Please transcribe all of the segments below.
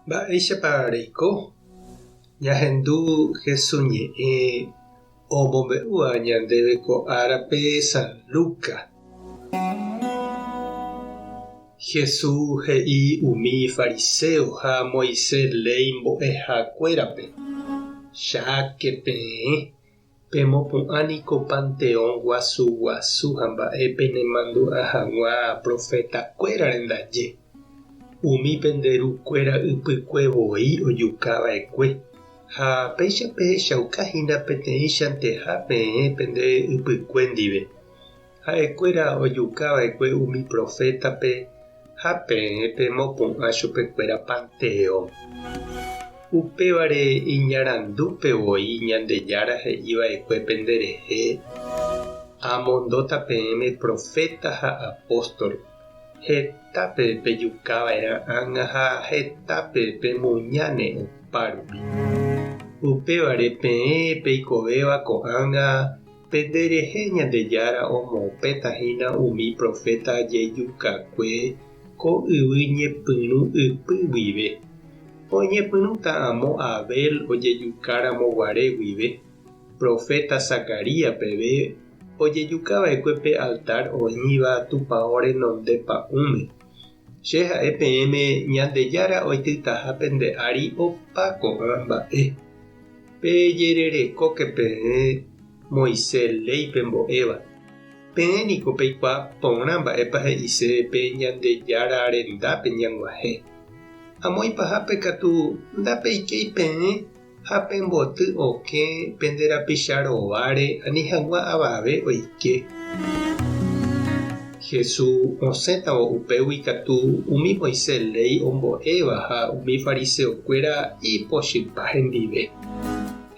Mba'éichapareko ñahendu Jesús ñe'ẽ omombe'úva ñandéve ko árape San Lucas. Jesús he'i umi fariseo ha Moisés ley mbo'ehakuérape: cháke peẽ pemopu'ãniko Panteón guasuguasu ha mba'épe nemandu'a hag̃ua profetakuérare ndaje. Umi penderukuéra ypykuevoi ojukava'ekue. Ha péichape echaukahína peteĩchante ha peẽ pende ypykue ndive. Ha'ekuéra ojukava'ekue umi profétape ha peẽ pemopu'ã chupekuéra Panteón. Upévare iñarandúpevoi Ñandejára he'íva'ekue penderehe: amondóta peẽme profeta ha apóstol. Hetápe pejukava'erã ág̃a ha hetápe pemuñáne opárupi. Upévare peẽ peikovéva ko'ág̃a penderehe Ñandejára omopetahína umi profeta jejukakue ko yvy ñepyrũ ypy guive. Oñepyrũta amo Abel ojejukáramo guive. Profeta Zacarías peve ojejukava'ekue pe altar oĩva tupão renondepa'ũme. Che ha'e peẽme Ñandejára oitytaha pende ári opa ko'ã mba'e. Pejererekóke peẽ Moisés léipe mbo'éva. Peẽniko peikuaa porã mba'épa he'ise pe Ñandejára rendápe ñag̃uahẽ. Amoipahápe katu ndapeikéi peẽ ha pemboty okẽ penderapicha rováre ani hag̃ua avave oike. Jesús osẽtavo upégui katu umi Moisés ley ombo'éva ha umi fariseokuéra ipochypa hendive.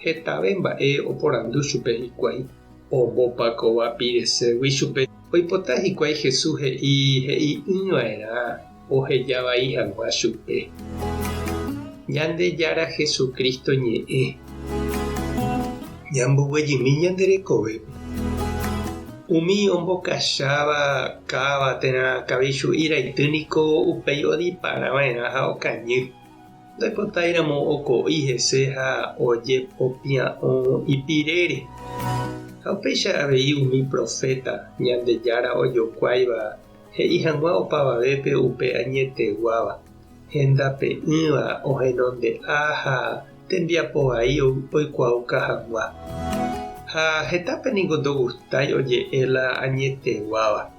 Hetave mba'e oporandu chupe hikuái. Ombopakóva pireségui chupe. Oipota hikuái Jesús he'i'ỹva'erã ohejavai hag̃ua chupe: Ñandejára Jesucristo ñe'ẽ ñamboguejymi ñanderekovépe. Umi ombokacháva káva térã kavichu'i raitýniko upéi odiparava'erã ha okañy. Ndoipotáiramo oko'i hese ha ojepopia'õ ipirére. Ha upéicha avei umi profeta Ñandejára ojokuáiva he'i hag̃ua opavavépe upe añeteguáva. Hendape'ỹva ohenonde'a ha tembiapovai oikuauka hag̃ua. Ha hetápe niko ndogustái oje'éla añeteguáva.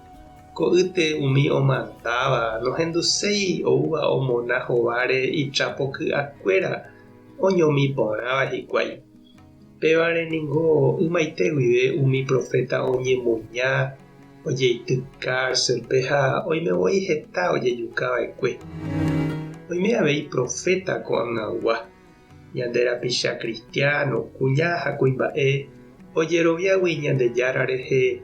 Ko'ýte umi omandáva nohenduséi oúva omona hováre itrapoky'akuéra oñomi porãva hikuái. Pévare niko ymaite guive umi profeta oñemuña ojeity cárcelpe ha oimevoi heta ojejukava'ekue. Oime avei profeta ko'ag̃agua. Ñanderapicha cristiano kuña ha kuimba'e ojeroviágui Ñandejára rehe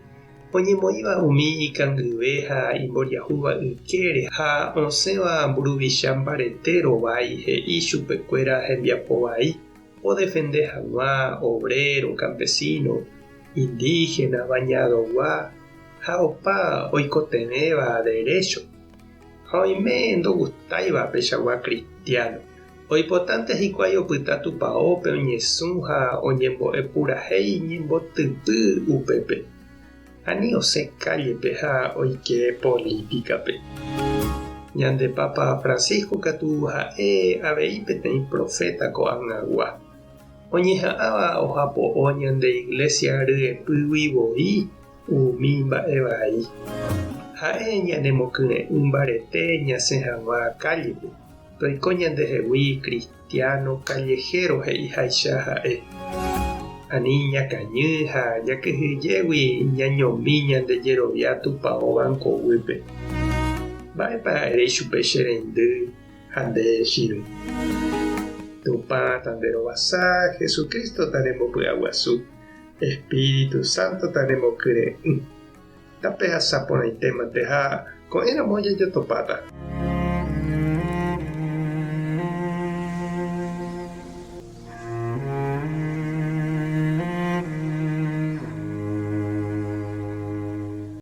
oñemoĩva umi ikangyve ha imboriahúva ykére ha osẽva mburuvicha mbarete rovái he'i chupekuéra hembiapovai odefende hag̃ua obrero, campesino, indígena, bañadogua ha opa oikotevẽva derecho. Ha oime ndogustáiva pechagua cristiano. Oipotánte hikuái opyta tupãópe oñesũ ha oñembo'epurahéi ñembotypy upépe. Ani osẽ callepe ha oike políticape. Ñande Papa Francisco katu ha'e avei peteĩ profeta ko'ag̃agua. Oñeha'ãva ohapo'o ñande iglesia ryepýguivoi umi mba'e vai. Ha'e ñanemokyre'ỹ mbarete ñasẽ hag̃ua callepe. Toiko ñandehegui cristiano callejero he'iháicha ha'e. Ani ñakañy ha jakyhyjégui ñañomi ñandejerovia tupão bankovýpe. Mba'épa ha'erei chupe che reindy ha nde chiru. Tupã tanderovasa Jesucristo tarembopy'aguasu. Espíritu Santo tarembokyre'ỹ. Tape hasaporãitémante ha ko'ẽramo jajotopáta.